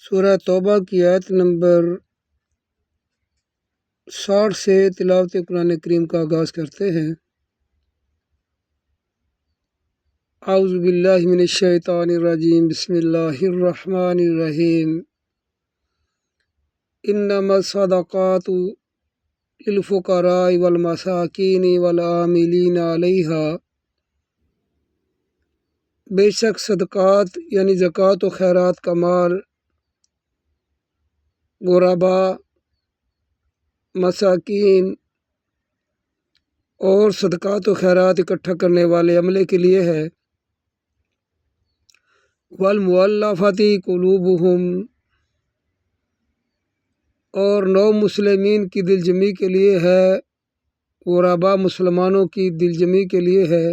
سورہ توبہ کی آیت نمبر 60 سے تلاوت قرآن کریم کا آغاز کرتے ہیں۔ اعوذ باللہ من الشیطان الرجیم، بسم اللہ الرحمن الرحیم۔ انما الصدقات للفقراء والمساکین والعاملین علیہا، بے شک صدقات یعنی زکوٰۃ و خیرات کا مال غربا، مساکین اور صدقات و خیرات اکٹھا کرنے والے عملے کے لیے ہے۔ والمؤلفۃ قلوبہم، اور نو مسلمین کی دل جمی کے لیے ہے، غربا مسلمانوں کی دل جمی کے لیے ہے۔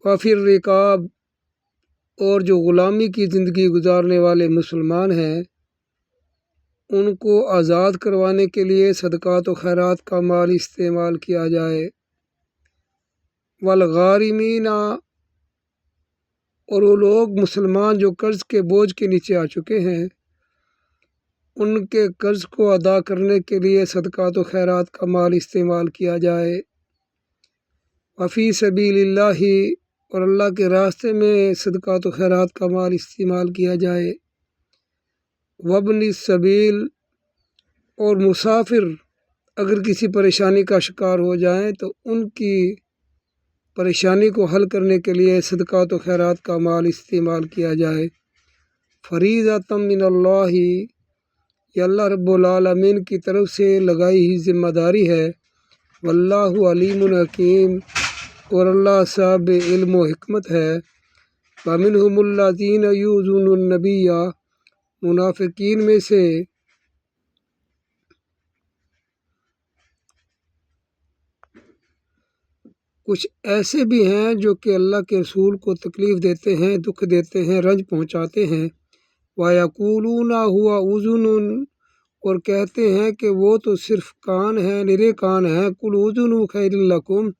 وفی الرقاب، اور جو غلامی کی زندگی گزارنے والے مسلمان ہیں ان کو آزاد کروانے کے لیے صدقات و خیرات کا مال استعمال کیا جائے۔ والغارمین، اور وہ لوگ مسلمان جو قرض کے بوجھ کے نیچے آ چکے ہیں ان کے قرض کو ادا کرنے کے لیے صدقات و خیرات کا مال استعمال کیا جائے۔ وفی سبیل اللہ، اور اللہ کے راستے میں صدقات و خیرات کا مال استعمال کیا جائے۔ وابن السبیل، اور مسافر اگر کسی پریشانی کا شکار ہو جائیں تو ان کی پریشانی کو حل کرنے کے لیے صدقات و خیرات کا مال استعمال کیا جائے۔ فریضۃ من اللہ، یہ اللہ رب العالمین کی طرف سے لگائی ہوئی ذمہ داری ہے۔ واللہ علیم حکیم، اور اللہ صاحب علم و حکمت ہے۔ ومنہم الذین یؤذون النبی، منافقین میں سے کچھ ایسے بھی ہیں جو کہ اللہ کے رسول کو تکلیف دیتے ہیں، دکھ دیتے ہیں، رنج پہنچاتے ہیں۔ وَيَقُولُونَ هُوَ أُذُنٌ، اور کہتے ہیں کہ وہ تو صرف کان ہیں، نرے کان ہیں۔ قُلْ أُذُنُ خَيْرٍ لَكُمْ،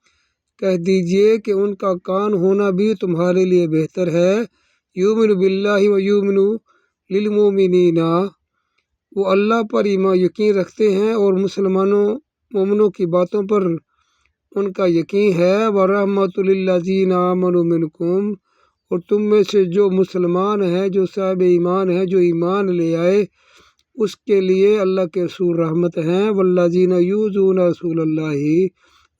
کہہ دیجئے کہ ان کا کان ہونا بھی تمہارے لیے بہتر ہے۔ یؤمن باللہ ویؤمن للمؤمنین، وہ اللہ پر ایمان یقین رکھتے ہیں اور مومنوں کی باتوں پر ان کا یقین ہے۔ وَرَحْمَةٌ لِلَّذِينَ آمَنُوا مِنْكُمْ، اور تم میں سے جو مسلمان ہیں، جو صاحب ایمان ہیں، جو ایمان لے آئے، اس کے لیے اللہ کے رسول رحمت ہیں۔ وَالَّذِينَ يُؤْذُونَ رَسُولَ اللَّهِ،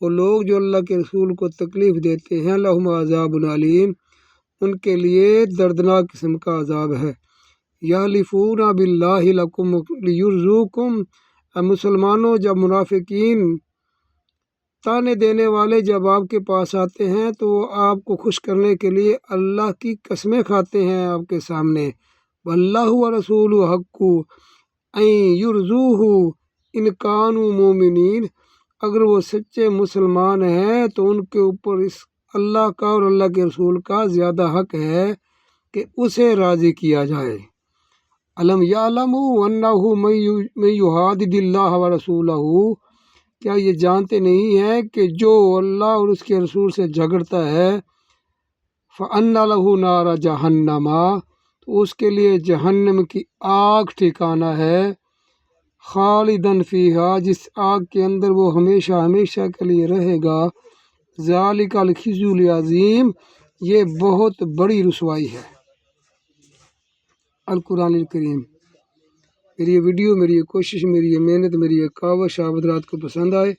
وہ لوگ جو اللہ کے رسول کو تکلیف دیتے ہیں، لَهُمْ عَذَابٌ عَلِيمٌ، ان کے لیے دردناک قسم کا عذاب ہے۔ یحلفون باللہ لکم لیرضوکم، اے مسلمانوں جب منافقین طعنے دینے والے جب آپ کے پاس آتے ہیں تو وہ آپ کو خوش کرنے کے لیے اللہ کی قسمیں کھاتے ہیں آپ کے سامنے۔ واللہ ورسولہ حق ان یرضوہ ان کانوا مؤمنین، اگر وہ سچے مسلمان ہیں تو ان کے اوپر اس اللہ کا اور اللہ کے رسول کا زیادہ حق ہے کہ اسے راضی کیا جائے۔ الم یعلموا انہ من یحادد اللہ ورسولہ، کیا یہ جانتے نہیں ہیں کہ جو اللہ اور اس کے رسول سے جھگڑتا ہے فَأَنَّ لَهُ نَارَ جَهَنَّمَ، تو اس کے لیے جہنم کی آگ ٹھکانہ ہے۔ خالداً فیہا، جس آگ کے اندر وہ ہمیشہ ہمیشہ کے لیے رہے گا۔ ذالک الخزي العظیم، یہ بہت بڑی رسوائی ہے۔ القرآن الکریم، میری یہ ویڈیو، میری یہ کوشش، میری یہ محنت، میری یہ کاوش آپ حضرات کو پسند آئے،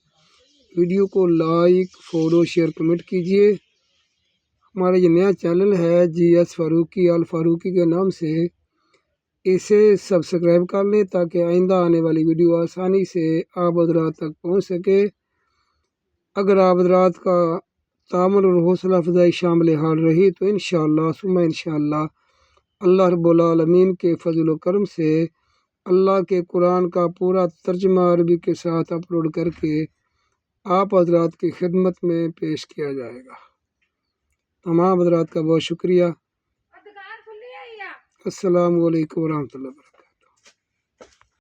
ویڈیو کو لائک، فالو، شیئر، کمنٹ کیجئے۔ ہمارا یہ نیا چینل ہے GS فاروقی الفاروقی کے نام سے، اسے سبسکرائب کر لیں تاکہ آئندہ آنے والی ویڈیو آسانی سے آپ حضرات تک پہنچ سکے۔ اگر آپ حضرات کا تعاون اور حوصلہ افزائی شامل حال رہی تو انشاءاللہ ثم انشاءاللہ اللہ رب العالمین کے فضل و کرم سے اللہ کے قرآن کا پورا ترجمہ عربی کے ساتھ اپلوڈ کر کے آپ حضرات کی خدمت میں پیش کیا جائے گا۔ تمام حضرات کا بہت شکریہ۔ السلام علیکم ورحمۃ اللہ وبرکاتہ۔